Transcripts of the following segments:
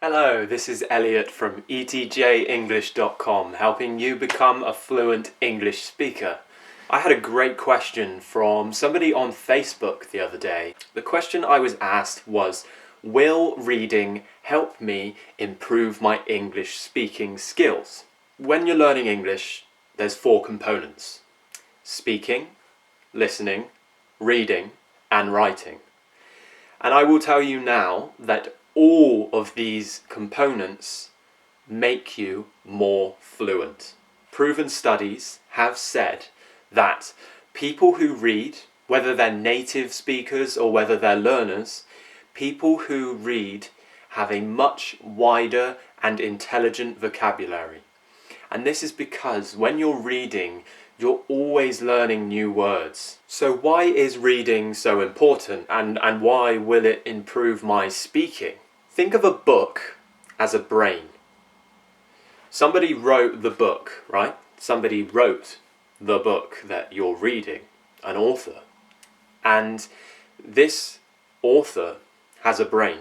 Hello, this is Elliot from etjenglish.com, helping you become a fluent English speaker. I had a great question from somebody on Facebook the other day. The question I was asked was, will reading help me improve my English speaking skills? When you're learning English, there's 4 components: speaking, listening, reading, and writing. And I will tell you now that all of these components make you more fluent. Proven studies have said that people who read, whether they're native speakers or whether they're learners, people who read have a much wider and intelligent vocabulary. And this is because when you're reading, you're always learning new words. So why is reading so important, and why will it improve my speaking? Think of a book as a brain. Somebody wrote the book, right? Somebody wrote the book that you're reading, an author. And this author has a brain.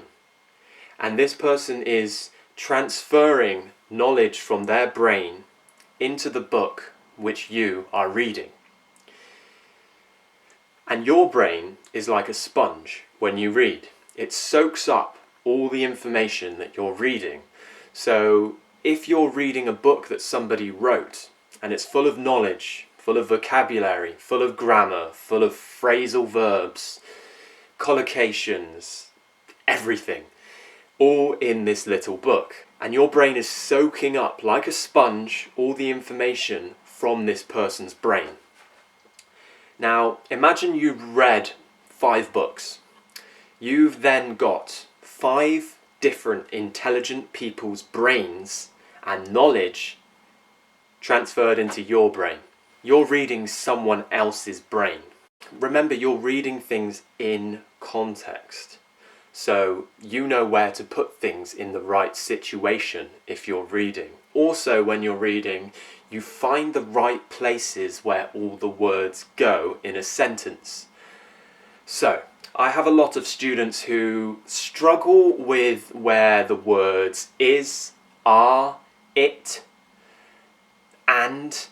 And this person is transferring knowledge from their brain into the book which you are reading. And your brain is like a sponge when you read. It soaks up all the information that you're reading. So if you're reading a book that somebody wrote and it's full of knowledge, full of vocabulary, full of grammar, full of phrasal verbs, collocations, everything, all in this little book, and your brain is soaking up like a sponge all the information from this person's brain. Now imagine you've read 5 books. You've then got 5 different intelligent people's brains and knowledge transferred into your brain. You're reading someone else's brain. Remember, you're reading things in context. So you know where to put things in the right situation if you're reading. Also, when you're reading, you find the right places where all the words go in a sentence. So, I have a lot of students who struggle with where the words is, are, it, and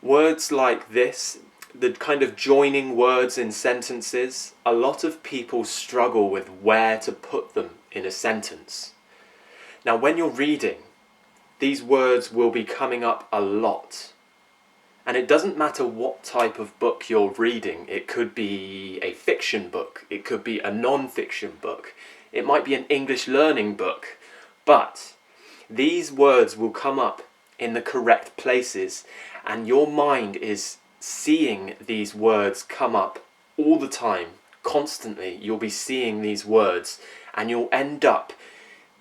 words like this, the kind of joining words in sentences. A lot of people struggle with where to put them in a sentence. Now, when you're reading, these words will be coming up a lot. And it doesn't matter what type of book you're reading. It could be a fiction book. It could be a non-fiction book. It might be an English learning book. But these words will come up in the correct places, and your mind is seeing these words come up all the time, constantly. You'll be seeing these words, and you'll end up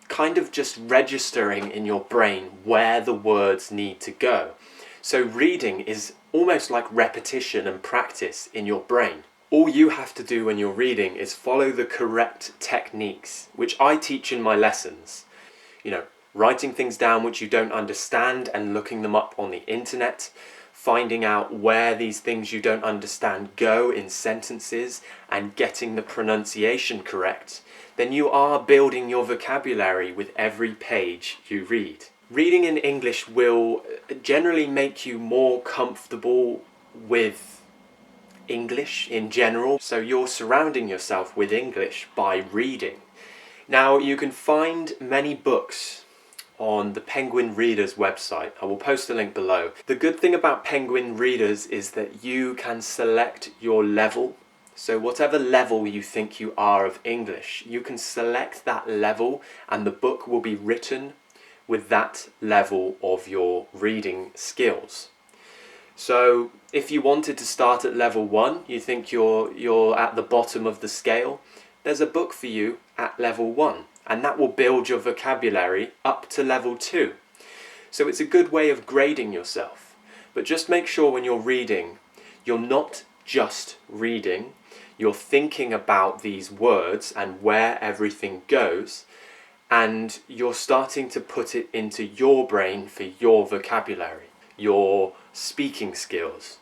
kind of just registering in your brain where the words need to go. So reading is almost like repetition and practice in your brain. All you have to do when you're reading is follow the correct techniques, which I teach in my lessons. Writing things down which you don't understand and looking them up on the internet, finding out where these things you don't understand go in sentences and getting the pronunciation correct. Then you are building your vocabulary with every page you read. Reading in English will generally make you more comfortable with English in general, so you're surrounding yourself with English by reading. Now, you can find many books on the Penguin Readers website. I will post a link below. The good thing about Penguin Readers is that you can select your level. So whatever level you think you are of English, you can select that level and the book will be written with that level of your reading skills. So if you wanted to start at level 1, you think you're at the bottom of the scale, there's a book for you at level 1, and that will build your vocabulary up to level 2. So it's a good way of grading yourself. But just make sure when you're reading, you're not just reading, you're thinking about these words and where everything goes, and you're starting to put it into your brain for your vocabulary, your speaking skills.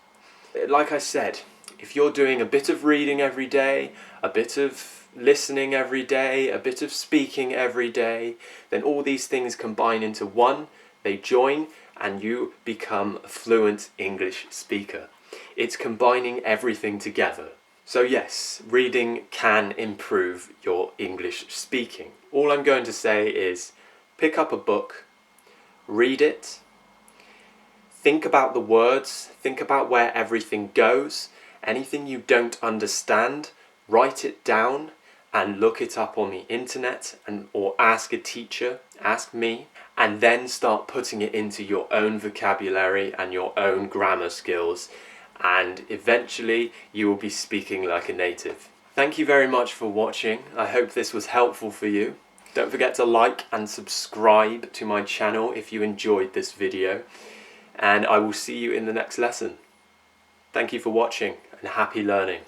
Like I said, if you're doing a bit of reading every day, a bit of listening every day, a bit of speaking every day, then all these things combine into one, they join, and you become a fluent English speaker. It's combining everything together. So yes, reading can improve your English speaking. All I'm going to say is pick up a book, read it, think about the words, think about where everything goes. Anything you don't understand, write it down and look it up on the internet, or ask a teacher, ask me, and then start putting it into your own vocabulary and your own grammar skills, and eventually you will be speaking like a native. Thank you very much for watching. I hope this was helpful for you. Don't forget to like and subscribe to my channel if you enjoyed this video, and I will see you in the next lesson. Thank you for watching and happy learning.